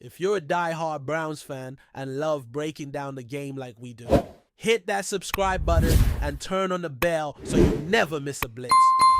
If you're a die-hard Browns fan and love breaking down the game like we do, hit that subscribe button and turn on the bell so you never miss a blitz.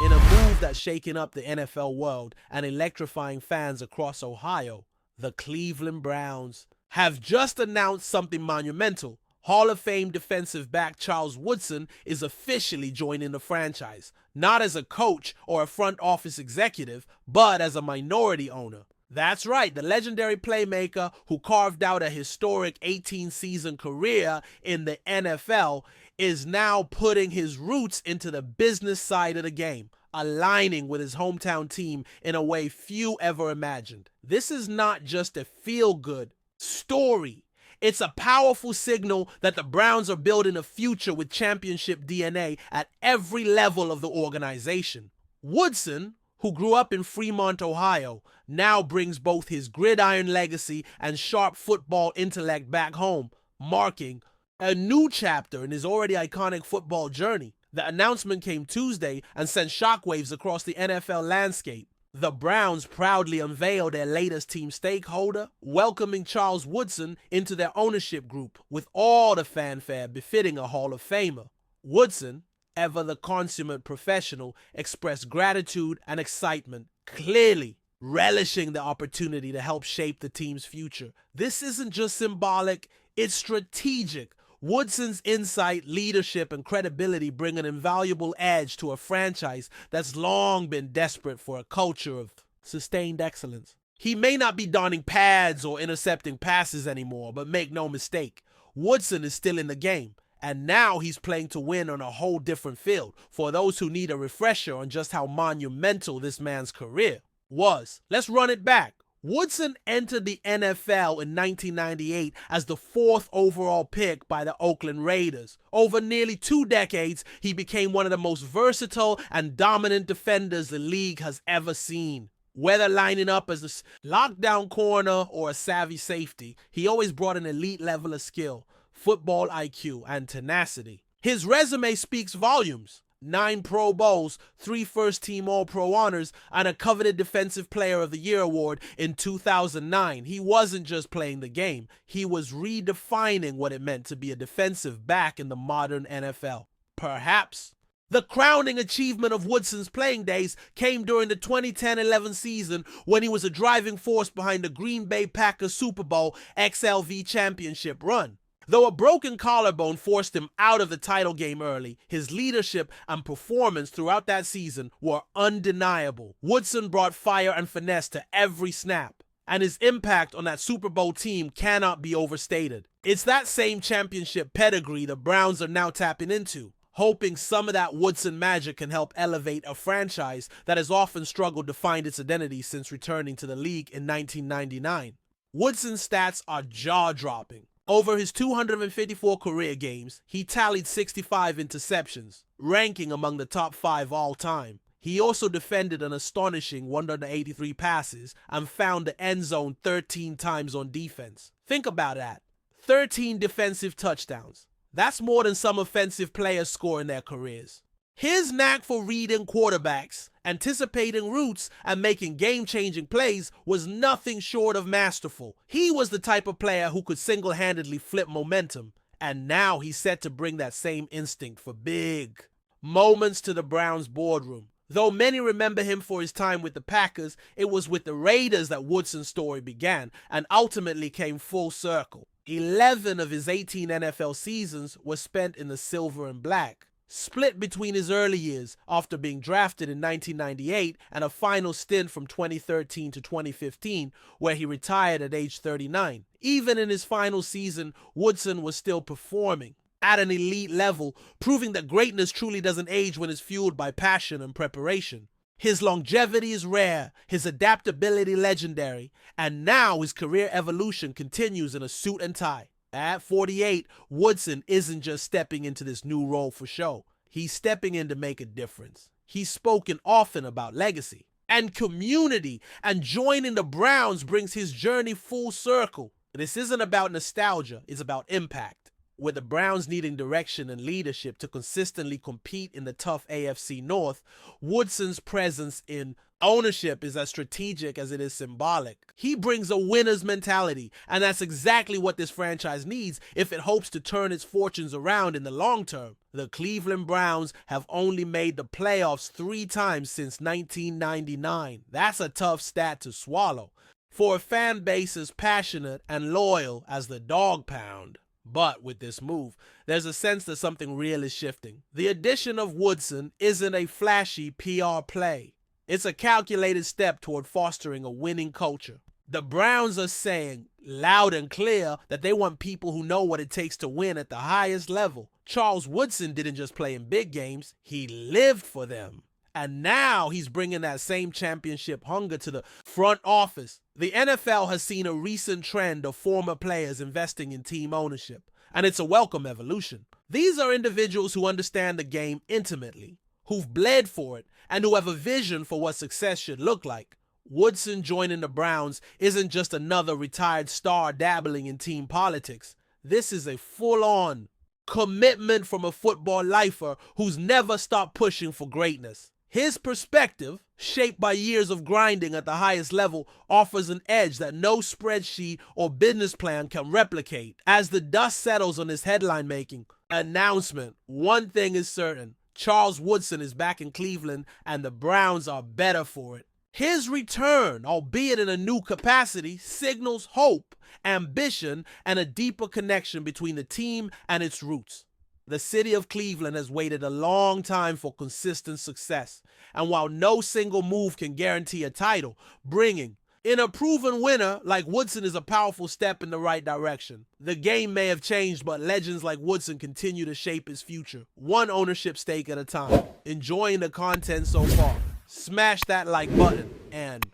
In a move that's shaking up the NFL world and electrifying fans across Ohio, the Cleveland Browns have just announced something monumental. Hall of Fame defensive back Charles Woodson is officially joining the franchise, not as a coach or a front office executive, but as a minority owner. That's right, the legendary playmaker who carved out a historic 18-season career in the NFL is now putting his roots into the business side of the game, aligning with his hometown team in a way few ever imagined. This is not just a feel-good story. It's a powerful signal that the Browns are building a future with championship DNA at every level of the organization. Woodson, who grew up in Fremont, Ohio, now brings both his gridiron legacy and sharp football intellect back home, marking a new chapter in his already iconic football journey. The announcement came Tuesday and sent shockwaves across the NFL landscape. The Browns proudly unveiled their latest team stakeholder, welcoming Charles Woodson into their ownership group with all the fanfare befitting a Hall of Famer. Woodson, ever the consummate professional, expressed gratitude and excitement, clearly relishing the opportunity to help shape the team's future. This isn't just symbolic, it's strategic. Woodson's insight, leadership, and credibility bring an invaluable edge to a franchise that's long been desperate for a culture of sustained excellence. He may not be donning pads or intercepting passes anymore, but make no mistake, Woodson is still in the game. And now he's playing to win on a whole different field. For those who need a refresher on just how monumental this man's career was, let's run it back. Woodson entered the NFL in 1998 as the 4th overall pick by the Oakland Raiders. Over nearly 2 decades, he became one of the most versatile and dominant defenders the league has ever seen. Whether lining up as a lockdown corner or a savvy safety, he always brought an elite level of skill, football IQ, and tenacity. His resume speaks volumes. 9 Pro Bowls, 3 first-team All-Pro honors, and a coveted Defensive Player of the Year award in 2009. He wasn't just playing the game. He was redefining what it meant to be a defensive back in the modern NFL. Perhaps the crowning achievement of Woodson's playing days came during the 2010-11 season when he was a driving force behind the Green Bay Packers Super Bowl XLV championship run. Though a broken collarbone forced him out of the title game early, his leadership and performance throughout that season were undeniable. Woodson brought fire and finesse to every snap, and his impact on that Super Bowl team cannot be overstated. It's that same championship pedigree the Browns are now tapping into, hoping some of that Woodson magic can help elevate a franchise that has often struggled to find its identity since returning to the league in 1999. Woodson's stats are jaw-dropping. Over his 254 career games, he tallied 65 interceptions, ranking among the top 5 all time. He also defended an astonishing 183 passes and found the end zone 13 times on defense. Think about that. 13 defensive touchdowns. That's more than some offensive players score in their careers. His knack for reading quarterbacks, anticipating routes, and making game-changing plays was nothing short of masterful. He was the type of player who could single-handedly flip momentum, and now he's set to bring that same instinct for big moments to the Browns boardroom. Though many remember him for his time with the Packers, it was with the Raiders that Woodson's story began and ultimately came full circle. 11 of his 18 NFL seasons were spent in the silver and black, split between his early years after being drafted in 1998 and a final stint from 2013 to 2015 where he retired at age 39. Even in his final season, Woodson was still performing at an elite level, proving that greatness truly doesn't age when it's fueled by passion and preparation. His longevity is rare, his adaptability legendary, and now his career evolution continues in a suit and tie. At 48, Woodson isn't just stepping into this new role for show. He's stepping in to make a difference. He's spoken often about legacy and community, and joining the Browns brings his journey full circle. This isn't about nostalgia, it's about impact. With the Browns needing direction and leadership to consistently compete in the tough AFC North, Woodson's presence in Ownership is as strategic as it is symbolic. He brings a winner's mentality, and that's exactly what this franchise needs if it hopes to turn its fortunes around in the long term. The Cleveland Browns have only made the playoffs 3 times since 1999. That's a tough stat to swallow for a fan base as passionate and loyal as the Dawg Pound. But with this move, there's a sense that something real is shifting. The addition of Woodson isn't a flashy PR play. It's a calculated step toward fostering a winning culture. The Browns are saying loud and clear that they want people who know what it takes to win at the highest level. Charles Woodson didn't just play in big games, he lived for them. And now he's bringing that same championship hunger to the front office. The NFL has seen a recent trend of former players investing in team ownership, and it's a welcome evolution. These are individuals who understand the game intimately, who've bled for it, and who have a vision for what success should look like. Woodson joining the Browns isn't just another retired star dabbling in team politics. This is a full-on commitment from a football lifer who's never stopped pushing for greatness. His perspective, shaped by years of grinding at the highest level, offers an edge that no spreadsheet or business plan can replicate. As the dust settles on his headline-making announcement, one thing is certain. Charles Woodson is back in Cleveland, and the Browns are better for it. His return, albeit in a new capacity, signals hope, ambition, and a deeper connection between the team and its roots. The city of Cleveland has waited a long time for consistent success, and while no single move can guarantee a title, bringing in a proven winner like Woodson is a powerful step in the right direction. The game may have changed, but legends like Woodson continue to shape his future, one ownership stake at a time. Enjoying the content so far? Smash that like button and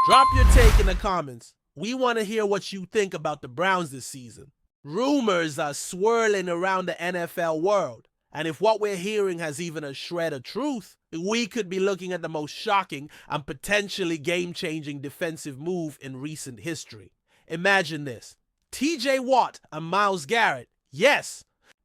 drop your take in the comments. We want to hear what you think about the Browns this season. Rumors are swirling around the NFL world, and if what we're hearing has even a shred of truth, we could be looking at the most shocking and potentially game-changing defensive move in recent history. Imagine this. TJ Watt and Myles Garrett, yes,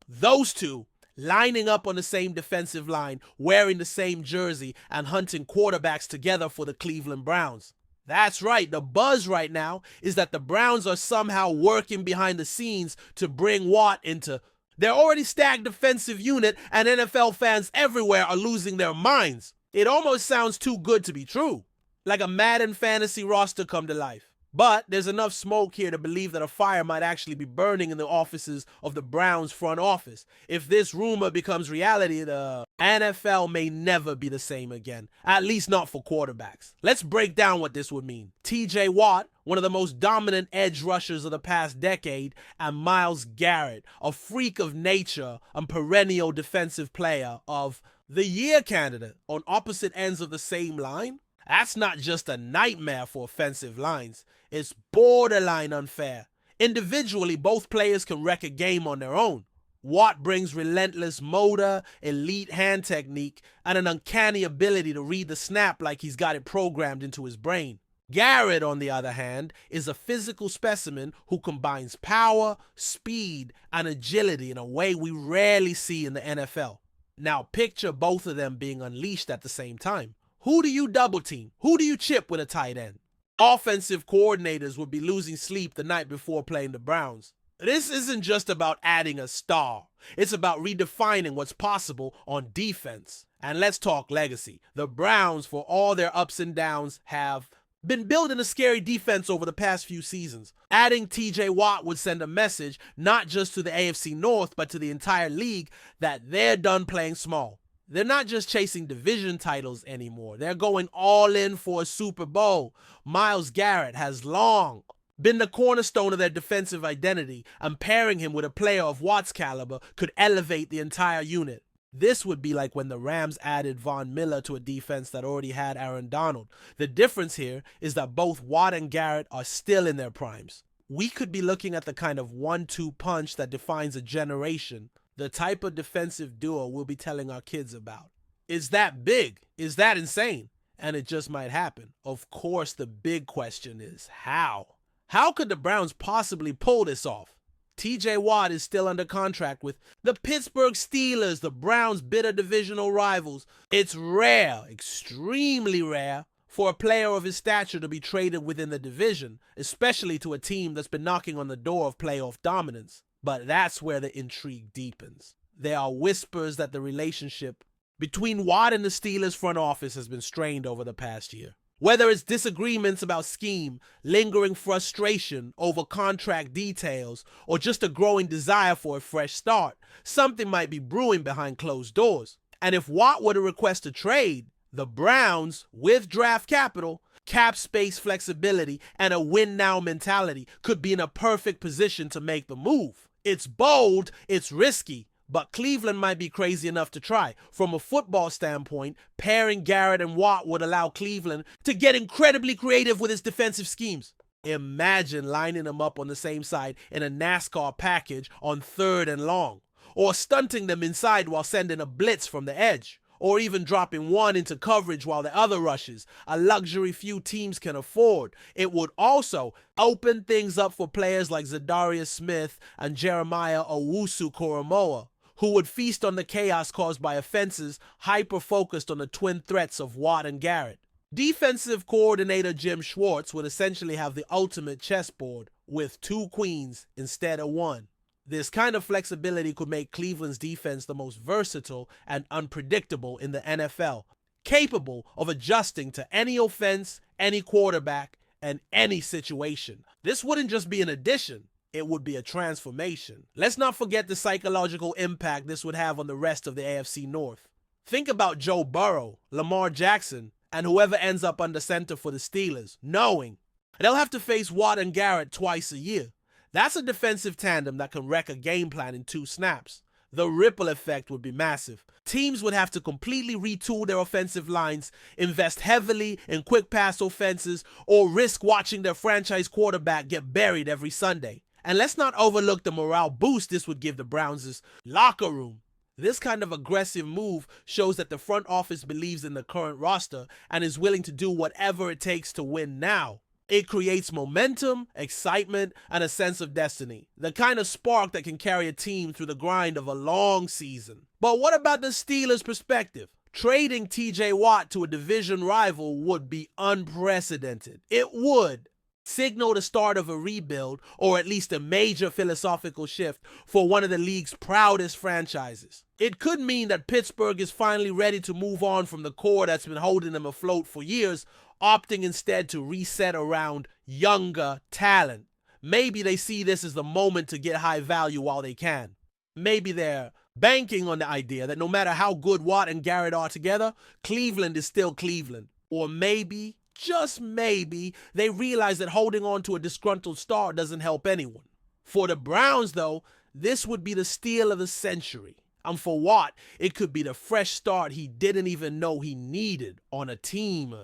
those two, lining up on the same defensive line, wearing the same jersey, and hunting quarterbacks together for the Cleveland Browns. That's right, the buzz right now is that the Browns are somehow working behind the scenes to bring Watt into their already stacked defensive unit, and NFL fans everywhere are losing their minds. It almost sounds too good to be true, like a Madden fantasy roster come to life. But there's enough smoke here to believe that a fire might actually be burning in the offices of the Browns front office. If this rumor becomes reality, the NFL may never be the same again, at least not for quarterbacks. Let's break down what this would mean. TJ Watt, one of the most dominant edge rushers of the past decade, and Myles Garrett, a freak of nature and perennial defensive player of the year candidate on opposite ends of the same line. That's not just a nightmare for offensive lines. It's borderline unfair. Individually, both players can wreck a game on their own. Watt brings relentless motor, elite hand technique, and an uncanny ability to read the snap like he's got it programmed into his brain. Garrett, on the other hand, is a physical specimen who combines power, speed, and agility in a way we rarely see in the NFL. Now picture both of them being unleashed at the same time. Who do you double team? Who do you chip with a tight end? Offensive coordinators would be losing sleep the night before playing the Browns. This isn't just about adding a star. It's about redefining what's possible on defense. And let's talk legacy. The Browns, for all their ups and downs, have been building a scary defense over the past few seasons. Adding TJ Watt would send a message not just to the AFC North, but to the entire league that they're done playing small. They're not just chasing division titles anymore. They're going all in for a Super Bowl. Myles Garrett has long been the cornerstone of their defensive identity, and pairing him with a player of Watt's caliber could elevate the entire unit. This would be like when the Rams added Von Miller to a defense that already had Aaron Donald. The difference here is that both Watt and Garrett are still in their primes. We could be looking at the kind of 1-2 punch that defines a generation. The type of defensive duo we'll be telling our kids about. Is that big? Is that insane? And it just might happen. Of course, the big question is how? How could the Browns possibly pull this off? TJ Watt is still under contract with the Pittsburgh Steelers, the Browns' bitter divisional rivals. It's rare, extremely rare, for a player of his stature to be traded within the division, especially to a team that's been knocking on the door of playoff dominance. But that's where the intrigue deepens. There are whispers that the relationship between Watt and the Steelers front office has been strained over the past year. Whether it's disagreements about scheme, lingering frustration over contract details, or just a growing desire for a fresh start, something might be brewing behind closed doors. And if Watt were to request a trade, the Browns, with draft capital, cap space flexibility, and a win-now mentality, could be in a perfect position to make the move. It's bold, it's risky, but Cleveland might be crazy enough to try. From a football standpoint, pairing Garrett and Watt would allow Cleveland to get incredibly creative with its defensive schemes. Imagine lining them up on the same side in a NASCAR package on 3rd and long, or stunting them inside while sending a blitz from the edge, or even dropping one into coverage while the other rushes, a luxury few teams can afford. It would also open things up for players like Zadarius Smith and Jeremiah Owusu-Koramoah, who would feast on the chaos caused by offenses hyper-focused on the twin threats of Watt and Garrett. Defensive coordinator Jim Schwartz would essentially have the ultimate chessboard with 2 queens instead of 1. This kind of flexibility could make Cleveland's defense the most versatile and unpredictable in the NFL, capable of adjusting to any offense, any quarterback, and any situation. This wouldn't just be an addition, it would be a transformation. Let's not forget the psychological impact this would have on the rest of the AFC North. Think about Joe Burrow, Lamar Jackson, and whoever ends up under center for the Steelers, knowing they'll have to face Watt and Garrett twice a year. That's a defensive tandem that can wreck a game plan in 2 snaps. The ripple effect would be massive. Teams would have to completely retool their offensive lines, invest heavily in quick pass offenses, or risk watching their franchise quarterback get buried every Sunday. And let's not overlook the morale boost this would give the Browns' locker room. This kind of aggressive move shows that the front office believes in the current roster and is willing to do whatever it takes to win now. It creates momentum, excitement, and a sense of destiny. The kind of spark that can carry a team through the grind of a long season. But what about the Steelers' perspective? Trading TJ Watt to a division rival would be unprecedented. It would signal the start of a rebuild, or at least a major philosophical shift for one of the league's proudest franchises. It could mean that Pittsburgh is finally ready to move on from the core that's been holding them afloat for years, opting instead to reset around younger talent. Maybe they see this as the moment to get high value while they can. Maybe they're banking on the idea that no matter how good Watt and Garrett are together, Cleveland is still Cleveland. Or maybe, just maybe, they realize that holding on to a disgruntled star doesn't help anyone. For the Browns, though, this would be the steal of the century. And for Watt, it could be the fresh start he didn't even know he needed on a team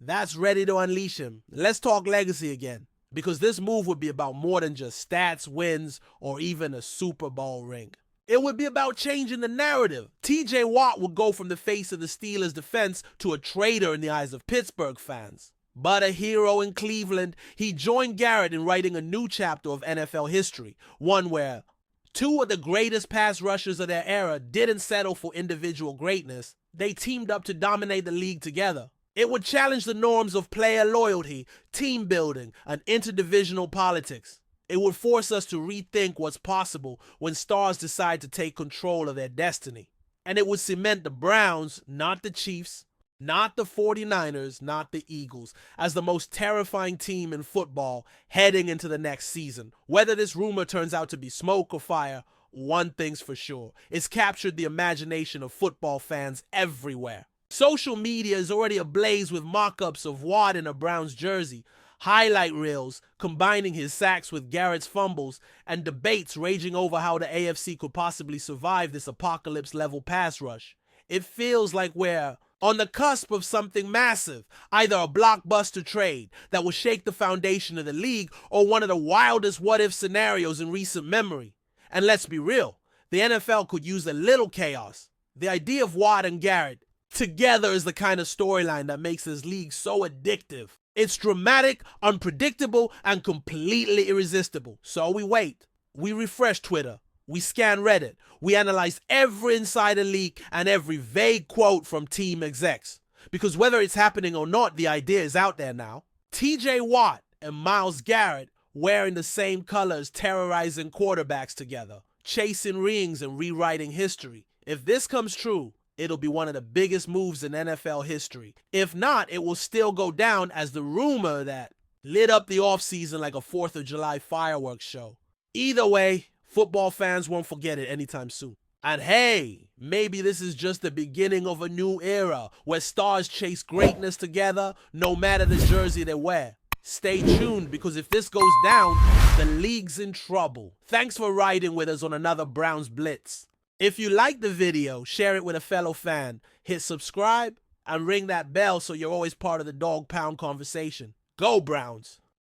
that's ready to unleash him. Let's talk legacy again, because this move would be about more than just stats, wins, or even a Super Bowl ring. It would be about changing the narrative. TJ Watt would go from the face of the Steelers' defense to a traitor in the eyes of Pittsburgh fans. But a hero in Cleveland, he joined Garrett in writing a new chapter of NFL history, one where 2 of the greatest pass rushers of their era didn't settle for individual greatness. They teamed up to dominate the league together. It would challenge the norms of player loyalty, team building, and interdivisional politics. It would force us to rethink what's possible when stars decide to take control of their destiny. And it would cement the Browns, not the Chiefs, not the 49ers, not the Eagles, as the most terrifying team in football heading into the next season. Whether this rumor turns out to be smoke or fire, one thing's for sure. It's captured the imagination of football fans everywhere. Social media is already ablaze with mock-ups of Watt in a Browns jersey, highlight reels combining his sacks with Garrett's fumbles, and debates raging over how the AFC could possibly survive this apocalypse-level pass rush. It feels like we're on the cusp of something massive, either a blockbuster trade that will shake the foundation of the league or one of the wildest what-if scenarios in recent memory. And let's be real, the NFL could use a little chaos. The idea of Watt and Garrett together is the kind of storyline that makes this league so addictive. It's dramatic, unpredictable, and completely irresistible. So we wait. We refresh Twitter. We scan Reddit. We analyze every insider leak and every vague quote from team execs. Because whether it's happening or not, the idea is out there now. TJ Watt and Myles Garrett wearing the same colors, terrorizing quarterbacks together, chasing rings and rewriting history. If this comes true, it'll be one of the biggest moves in NFL history. If not, it will still go down as the rumor that lit up the offseason like a 4th of July fireworks show. Either way, football fans won't forget it anytime soon. And hey, maybe this is just the beginning of a new era where stars chase greatness together no matter the jersey they wear. Stay tuned, because if this goes down, the league's in trouble. Thanks for riding with us on another Browns Blitz. If you liked the video, share it with a fellow fan, hit subscribe, and ring that bell so you're always part of the Dawg Pound conversation. Go Browns!